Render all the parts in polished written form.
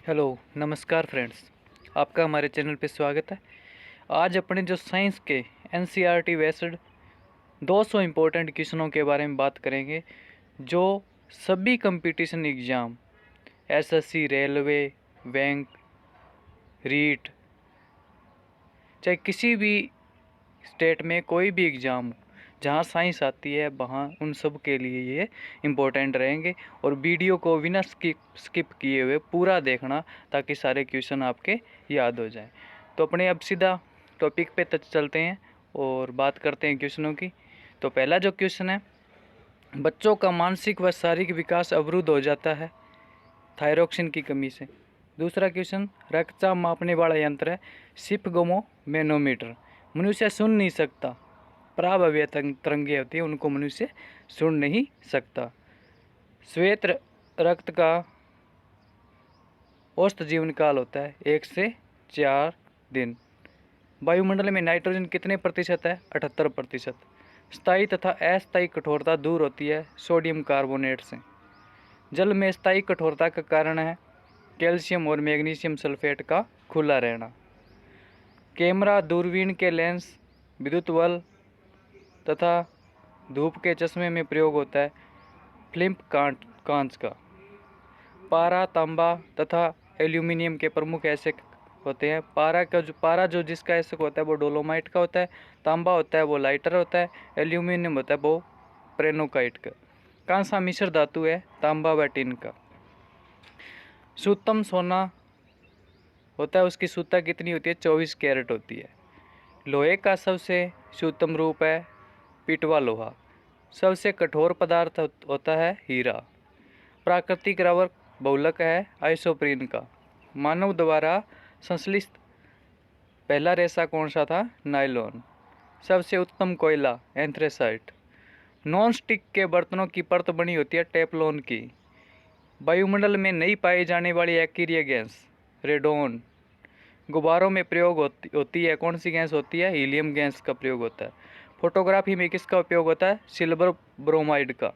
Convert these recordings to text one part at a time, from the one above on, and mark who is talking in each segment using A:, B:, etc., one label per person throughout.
A: Hello नमस्कार friends, आपका हमारे चैनल पे स्वागत है। आज अपने जो साइंस के एनसीईआरटी बेस्ड 200 इम्पोर्टेंट क्वेश्चनों के बारे में बात करेंगे, जो सभी competition exam SSC, railway, bank, REET, चाहे किसी भी स्टेट में कोई भी एग्ज़ाम जहाँ साइंस आती है वहाँ उन सब के लिए ये इम्पोर्टेंट रहेंगे। और वीडियो को बिना स्किप किए हुए पूरा देखना, ताकि सारे क्वेश्चन आपके याद हो जाएं। तो अपने अब सीधा टॉपिक पे चलते हैं और बात करते हैं क्वेश्चनों की। तो पहला जो क्वेश्चन है, बच्चों का मानसिक व शारीरिक विकास अवरुद्ध हो जाता है थायरोक्सिन की कमी से। दूसरा क्वेश्चन, रक्तचाप मापने वाला यंत्र है सिपगोमो मैनोमीटर, मनुष्य सुन नहीं सकता, पराबव्य तरंगे होती है उनको मनुष्य सुन नहीं सकता। श्वेत रक्त का औसत जीवन काल होता है 1 से 4 दिन। वायुमंडल में नाइट्रोजन कितने प्रतिशत है? 78%। स्थायी तथा अस्थायी कठोरता दूर होती है सोडियम कार्बोनेट से। जल में स्थायी कठोरता का कारण है कैल्शियम और मैग्नीशियम सल्फेट का खुला रहना। कैमरा, दूरबीन के लेंस, विद्युत बल्ब तथा धूप के चश्मे में प्रयोग होता है फिल्म कांच का। पारा, तांबा तथा एल्यूमिनियम के प्रमुख ऐसे होते हैं। पारा जो जिसका ऐसे होता है वो डोलोमाइट का होता है, तांबा होता है वो लाइटर होता है, एल्यूमिनियम होता है वो प्रेनोकाइट का। कांसा मिश्र धातु है तांबा व टिन का। शुद्धतम सोना होता है, उसकी शुद्धता कितनी होती है? 24 कैरेट होती है। लोहे का सबसे शुद्धतम रूप है पिटवा लोहा। सबसे कठोर पदार्थ होता है हीरा। प्राकृतिक रबर बहुलक है आइसोप्रीन का। मानव द्वारा संश्लिष्ट पहला रेशा कौन सा था? नायलॉन। सबसे उत्तम कोयला एंथ्रेसाइट। नॉन स्टिक के बर्तनों की परत बनी होती है टेफलॉन की। वायुमंडल में नहीं पाई जाने वाली एक्टीरिया गैस रेडोन। गुब्बारों में प्रयोग होती है कौन सी गैस होती है? हीलियम गैस का प्रयोग होता है। फोटोग्राफी में किसका उपयोग होता है? सिल्वर ब्रोमाइड का।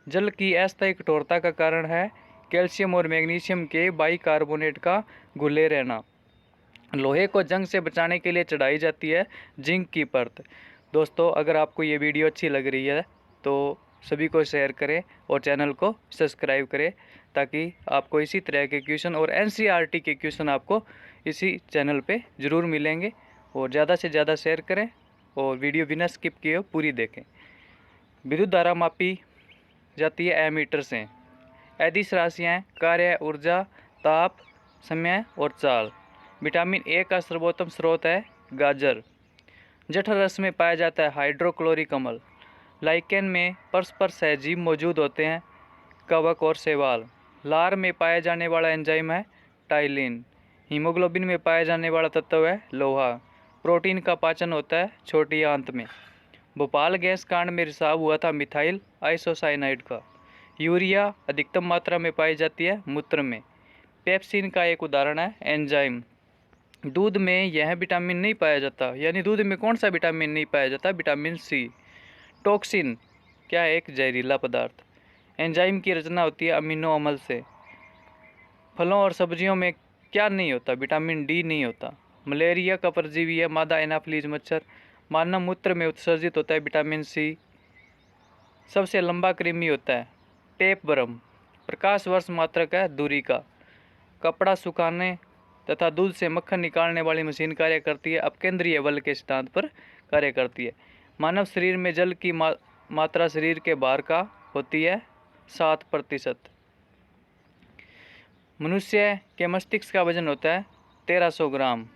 A: जल की अस्थायी कठोरता का कारण है कैल्शियम और मैग्नीशियम के बाइकार्बोनेट का घुले रहना। लोहे को जंग से बचाने के लिए चढ़ाई जाती है जिंक की परत। दोस्तों, अगर आपको ये वीडियो अच्छी लग रही है तो सभी को शेयर करें और चैनल को सब्सक्राइब करें, ताकि आपको इसी तरह के क्वेश्चन और एनसीईआरटी के क्वेश्चन आपको इसी चैनल पे ज़रूर मिलेंगे। और ज़्यादा से ज़्यादा शेयर करें और वीडियो बिना स्किप किए पूरी देखें। विद्युत धारा मापी जाती है एमीटर से। अदिश राशियाँ कार्य, ऊर्जा, ताप, समय और चाल। विटामिन ए का सर्वोत्तम स्रोत है गाजर। जठर रस में पाया जाता है हाइड्रोक्लोरिक अम्ल। लाइकेन में परस्पर सहजीव मौजूद होते हैं कवक और शैवाल। लार में पाया जाने वाला एंजाइम है टाइलिन। हीमोग्लोबिन में पाया जाने वाला तत्व है लोहा। प्रोटीन का पाचन होता है छोटी आंत में। भोपाल गैस कांड में रिसाव हुआ था मिथाइल आइसोसाइनाइड का। यूरिया अधिकतम मात्रा में पाई जाती है मूत्र में। पेप्सिन का एक उदाहरण है एंजाइम। दूध में यह विटामिन नहीं पाया जाता, यानी दूध में कौन सा विटामिन नहीं पाया जाता? Vitamin C. टॉक्सिन क्या है? एक जहरीला पदार्थ। एंजाइम की रचना होती है अमीनो अम्ल से। फलों और सब्जियों में क्या नहीं होता? विटामिन डी नहीं होता। मलेरिया का परजीवी है मादा एनाफिलीज मच्छर। मानव मूत्र में उत्सर्जित होता है विटामिन सी। सबसे लंबा कृमि होता है टेपवर्म। प्रकाश वर्ष मात्रक है दूरी का। कपड़ा सुखाने तथा दूध से मक्खन निकालने वाली मशीन कार्य करती है अपकेंद्रीय बल के सिद्धांत पर कार्य करती है। मानव शरीर में जल की मात्रा शरीर के बाहर का होती है 7%। मनुष्य के मस्तिष्क का वजन होता है 1300 ग्राम।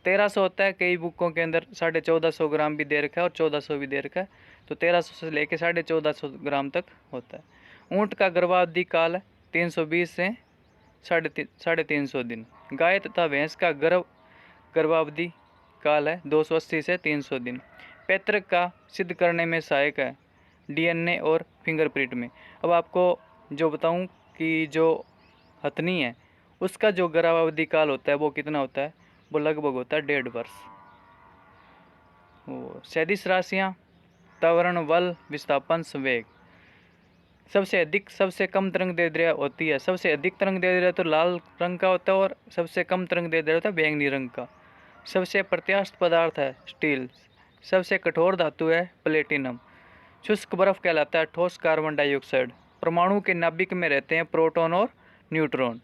A: 1300 होता है, कई बुकों के अंदर 1450 ग्राम भी दे रखा है और 1400 भी दे रखा है, तो 1300 से लेके 1450 ग्राम तक होता है। ऊँट का गर्भावधि काल है 320 से 350 दिन। गाय तथा भैंस का गर्भावधि काल है 280 से 300 दिन। पैतृक का सिद्ध करने में सहायक है डीएनए और फिंगरप्रिंट में। अब आपको जो बताऊं कि जो हथनी है उसका जो गर्भावधि काल होता है वो कितना होता है? वो लगभग होता है 1.5 वर्ष। वो सदिश राशियाँ, त्वरण, बल, विस्थापन, संवेग। सबसे अधिक सबसे कम तरंग दैर्ध्य होती है। सबसे अधिक तरंग दैर्ध्य तो लाल रंग का होता है और सबसे कम तरंग दैर्ध्य होता है बैंगनी रंग का। सबसे प्रत्यास्थ पदार्थ है स्टील। सबसे कठोर धातु है प्लेटिनम। शुष्क बर्फ कहलाता है ठोस कार्बन डाइऑक्साइड। परमाणु के नाभिक में रहते हैं प्रोटॉन और न्यूट्रॉन।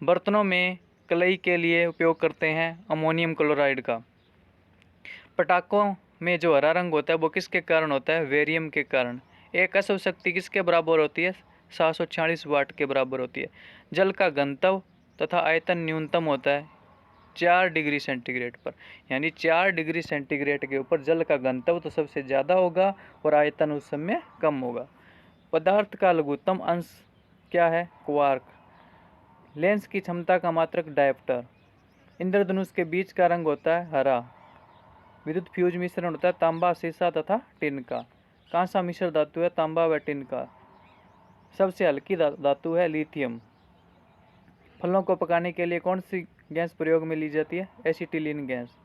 A: बर्तनों में कलई के लिए उपयोग करते हैं अमोनियम क्लोराइड का। पटाखों में जो हरा रंग होता है वो किसके कारण होता है? वेरियम के कारण। एक अश्व शक्ति किसके बराबर होती है? 746 वाट के बराबर होती है। जल का घनत्व तथा आयतन न्यूनतम होता है 4 डिग्री सेंटीग्रेड पर, यानी 4 डिग्री सेंटीग्रेड के ऊपर जल का घनत्व तो सबसे ज़्यादा होगा और आयतन उस समय कम होगा। पदार्थ का लघुत्तम अंश क्या है? क्वार्क। लेंस की क्षमता का मात्रक डायप्टर। इंद्रधनुष के बीच का रंग होता है हरा। विद्युत फ्यूज मिश्रण होता है तांबा, सीसा तथा टिन का। कांसा मिश्र धातु है तांबा व टिन का। सबसे हल्की धातु है लिथियम। फलों को पकाने के लिए कौन सी गैस प्रयोग में ली जाती है? Acetylene gas.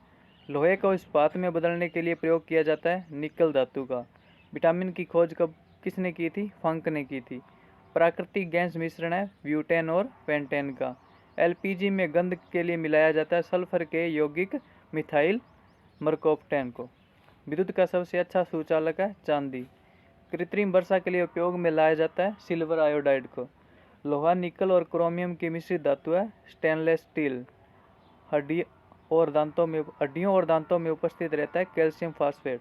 A: लोहे को इस्पात में बदलने के लिए प्रयोग किया जाता है निकल धातु का। विटामिन की खोज कब किसने की थी? फंक ने की थी। प्राकृतिक गैस मिश्रण है ब्यूटेन और पेंटेन का। एलपीजी में गंध के लिए मिलाया जाता है सल्फर के यौगिक मिथाइल मरकोप्टेन को। विद्युत का सबसे अच्छा सुचालक है चांदी। कृत्रिम वर्षा के लिए उपयोग में लाया जाता है सिल्वर आयोडाइड को। लोहा, निकल और क्रोमियम की मिश्रित धातु है स्टेनलेस स्टील। हड्डियों और दांतों में उपस्थित रहता है कैल्शियम फास्फेट।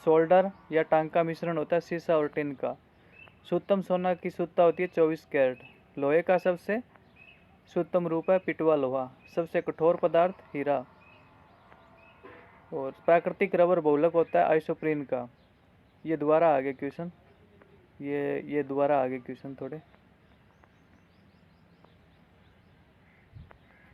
A: सोल्डर या टांका मिश्रण होता है सीसा और टिन का। शुद्धतम सोना की शुद्धता होती है 24 कैरेट। लोहे का सबसे शुद्धतम रूप है पिटवा लोहा। सबसे कठोर पदार्थ हीरा। और प्राकृतिक रबर बहुलक होता है आइसोप्रीन का। ये दोबारा आगे क्वेश्चन, ये दोबारा आगे क्वेश्चन थोड़े,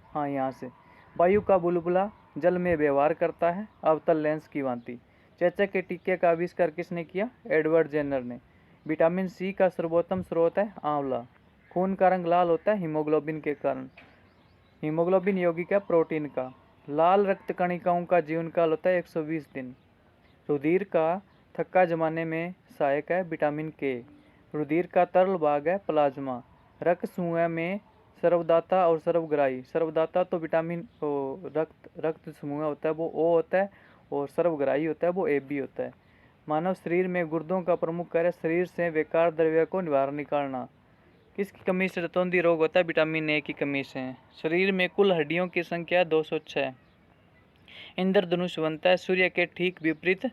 A: हाँ यहाँ से। वायु का बुलबुला जल में व्यवहार करता है अवतल लेंस की भांति। चेचक के टीके का आविष्कार किसने किया? एडवर्ड जेनर ने। विटामिन सी का सर्वोत्तम स्रोत है आंवला। खून का रंग लाल होता है हीमोग्लोबिन के कारण। हीमोग्लोबिन यौगिक है प्रोटीन का। लाल रक्त कणिकाओं का जीवन काल होता है 120 दिन। रुधिर का थक्का जमाने में सहायक है विटामिन के। रुधिर का तरल भाग है प्लाज्मा। रक्त समूह में सर्वदाता और सर्वग्राही। सर्वदाता तो विटामिन रक्त समूह होता है वो ओ होता है और सर्वग्राही होता है वो ए बी होता है। मानव शरीर में गुर्दों का प्रमुख कार्य शरीर से बेकार द्रव्य को बाहर निकालना। किसकी कमी से रतौंधी रोग होता है? विटामिन ए की कमी से। शरीर में कुल हड्डियों की संख्या 206। इंद्रधनुष बनता है सूर्य के ठीक विपरीत।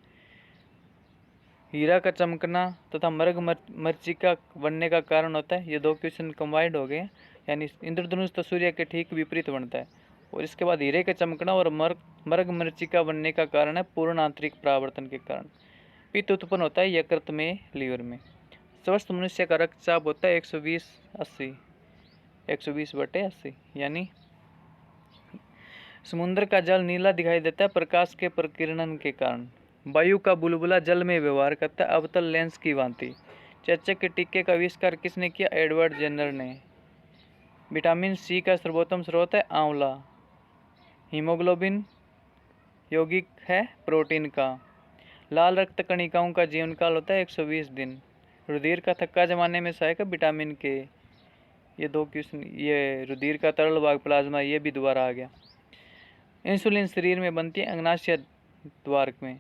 A: हीरा का चमकना तथा मर्ग मरीचिका बनने का कारण होता है। ये दो क्वेश्चन कंबाइंड हो गए, यानी इंद्रधनुष तो सूर्य के ठीक विपरीत बनता है और इसके बाद हीरे का चमकना और मर्ग मरीचिका बनने का कारण है पूर्ण आंतरिक परावर्तन के कारण। पित्त उत्पन्न होता है यकृत में, लीवर में। स्वस्थ मनुष्य का रक्तचाप होता है 120/80, 120/80, यानी समुद्र का जल नीला दिखाई देता है प्रकाश के प्रकीर्णन के कारण। वायु का बुलबुला जल में व्यवहार करता है अवतल लेंस की भांति। चेचक के टीके का आविष्कार किसने किया? एडवर्ड जेनर ने। विटामिन सी का सर्वोत्तम स्रोत है आंवला। हीमोग्लोबिन यौगिक है प्रोटीन का। लाल रक्त कणिकाओं का जीवन काल होता है 120 दिन। रुधिर का थक्का जमाने में सहायक है विटामिन के। ये दो क्वेश्चन, ये रुधिर का तरल भाग प्लाज्मा, ये भी दोबारा आ गया। इंसुलिन शरीर में बनती है अंगनाशय द्वार में।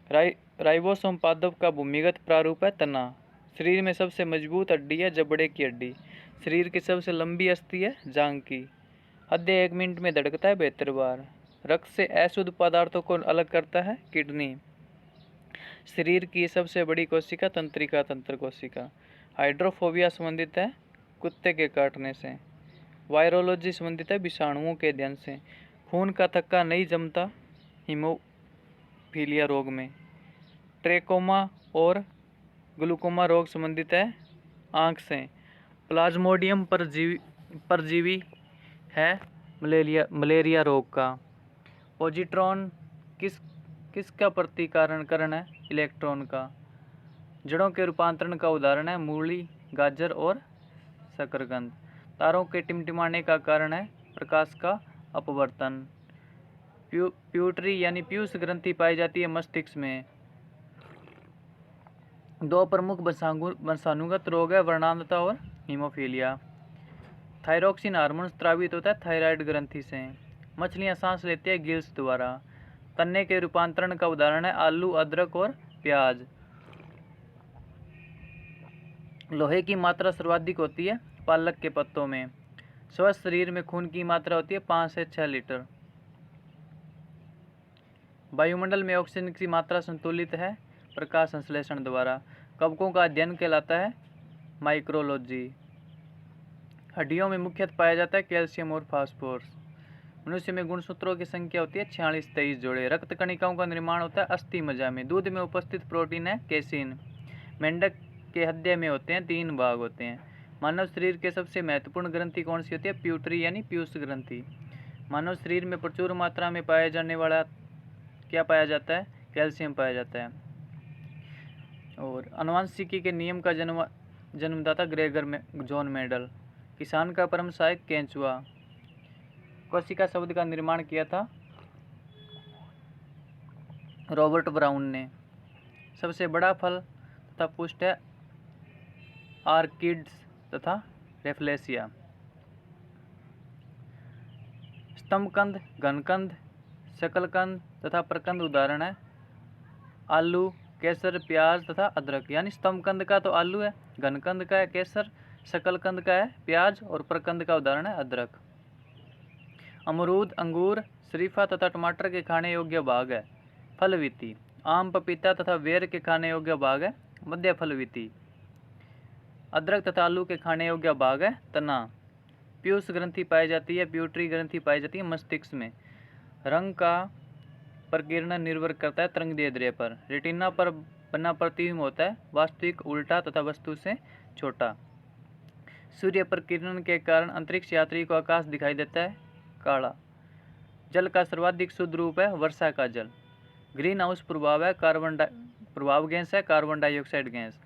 A: राइबोसोम पादप का भूमिगत प्रारूप है तना। शरीर में सबसे मजबूत हड्डी है जबड़े की हड्डी। शरीर की सबसे लंबी अस्थि है जांघ की। हृदय 1 मिनट में धड़कता है 72 बार। रक्त से अशुद्ध पदार्थों को अलग करता है किडनी। शरीर की सबसे बड़ी कोशिका तंत्रिका तंत्र कोशिका। हाइड्रोफोबिया संबंधित है कुत्ते के काटने से। वायरोलॉजी संबंधित है विषाणुओं के अध्ययन से। खून का थक्का नहीं जमता हीमोफीलिया रोग में। ट्रेकोमा और ग्लूकोमा रोग संबंधित है आँख से। प्लाज्मोडियम परजीवी है मलेरिया रोग का। पॉजिट्रॉन किसका प्रतिकारण है? इलेक्ट्रॉन का। जड़ों के रूपांतरण का उदाहरण है मूली, गाजर और शकरकंद। तारों के टिमटिमाने का कारण है प्रकाश का अपवर्तन। प्यूटरी यानी पीयूष ग्रंथि पाई जाती है मस्तिष्क में। दो प्रमुख वंशानुगत रोग है वर्णांधता और हीमोफीलिया। थायरोक्सिन हार्मोन स्रावित होता है थायराइड ग्रंथि से। मछलियाँ सांस लेती है गिल्स द्वारा। तन्ने के रूपांतरण का उदाहरण है आलू, अदरक और प्याज। लोहे की मात्रा सर्वाधिक होती है पालक के पत्तों में। स्वस्थ शरीर में खून की मात्रा होती है 5 से 6 लीटर। वायुमंडल में ऑक्सीजन की मात्रा संतुलित है प्रकाश संश्लेषण द्वारा। कवकों का अध्ययन कहलाता है माइक्रोलॉजी। हड्डियों में मुख्यतः पाया जाता है कैल्शियम और फास्फोरस। मनुष्य में गुणसूत्रों की संख्या होती है 46-23 जोड़े। रक्त कणिकाओं का निर्माण होता है अस्थि मज्जा में। दूध में उपस्थित प्रोटीन है कैसीन। मेंढक के हृदय में होते हैं 3 भाग होते हैं। मानव शरीर के सबसे महत्वपूर्ण ग्रंथि कौन सी होती है? प्यूटरी यानी पीयूष ग्रंथि। मानव शरीर में प्रचुर मात्रा में पाया जाने वाला क्या पाया जाता है? कैल्शियम पाया जाता है। और आनुवंशिकी के नियम का जन्मदाता ग्रेगर जॉन मेंडल। किसान का परम सहायक केंचुआ। कोशिका शब्द का निर्माण किया था रॉबर्ट ब्राउन ने। सबसे बड़ा फल तथा पुष्ट है आर्किड्स तथा रेफ्लेसिया। स्तंभकंद, घनकंद, शकलकंद तथा प्रकंद उदाहरण है आलू, केसर, प्याज तथा अदरक। यानी स्तंभकंद का तो आलू है, घनकंद का है केसर, शकलकंद का है प्याज और प्रकंद का उदाहरण है अदरक। अमरूद, अंगूर, शरीफा तथा टमाटर के खाने योग्य भाग है फलविति। आम, पपीता तथा बेर के खाने योग्य भाग है मध्य फलविति। अदरक तथा आलू के खाने योग्य भाग है तना। पीयूष ग्रंथि पाई जाती है, प्यूटरी ग्रंथि पाई जाती है मस्तिष्क में। रंग का प्रकीर्णन निर्भर करता है तरंगदैर्ध्य पर। रेटिना पर बना प्रतिबिंब होता है वास्तविक, उल्टा तथा वस्तु से छोटा। सूर्य प्रकीर्णन के कारण अंतरिक्ष यात्री को आकाश दिखाई देता है काला। जल का सर्वाधिक शुद्ध रूप है वर्षा का जल। ग्रीन हाउस प्रभाव है प्रभाव गैस है कार्बन डाइऑक्साइड गैस।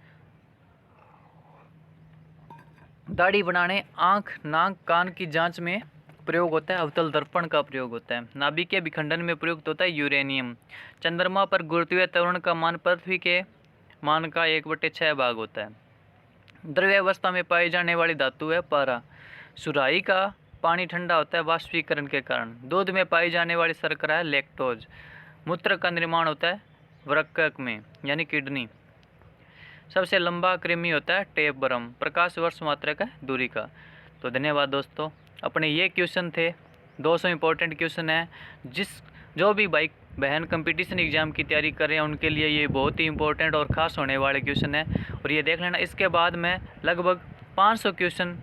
A: दाढ़ी बनाने, आंख, नाक, कान की जांच में प्रयोग होता है अवतल दर्पण का प्रयोग होता है। नाभिकीय विखंडन में प्रयुक्त होता है यूरेनियम। चंद्रमा पर गुरुत्वीय त्वरण का मान पृथ्वी के मान का 1/6 भाग होता है। द्रव्य अवस्था में पाई जाने वाली धातु है पारा। सुराही का पानी ठंडा होता है वाष्पीकरण के कारण। दूध में पाई जाने वाली शर्करा है लैक्टोज। मूत्र का निर्माण होता है वृक्क में यानी किडनी। सबसे लंबा कृमि होता है टेप बरम। प्रकाश वर्ष मात्रक है दूरी का। तो धन्यवाद दोस्तों। अपने ये क्वेश्चन थे 200 इंपॉर्टेंट क्वेश्चन है। जो भी भाई बहन कंपटीशन एग्जाम की तैयारी कर रहे हैं उनके लिए ये बहुत ही इंपॉर्टेंट और ख़ास होने वाले क्वेश्चन है। और ये देख लेना, इसके बाद मैं लगभग 500 क्वेश्चन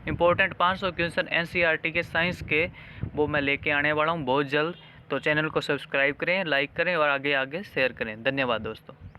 A: इंपॉर्टेंट 500 क्वेश्चन एनसीईआरटी के साइंस के वो मैं लेके आने वाला हूँ बहुत जल्द। तो चैनल को सब्सक्राइब करें, लाइक करें और आगे आगे शेयर करें। धन्यवाद दोस्तों।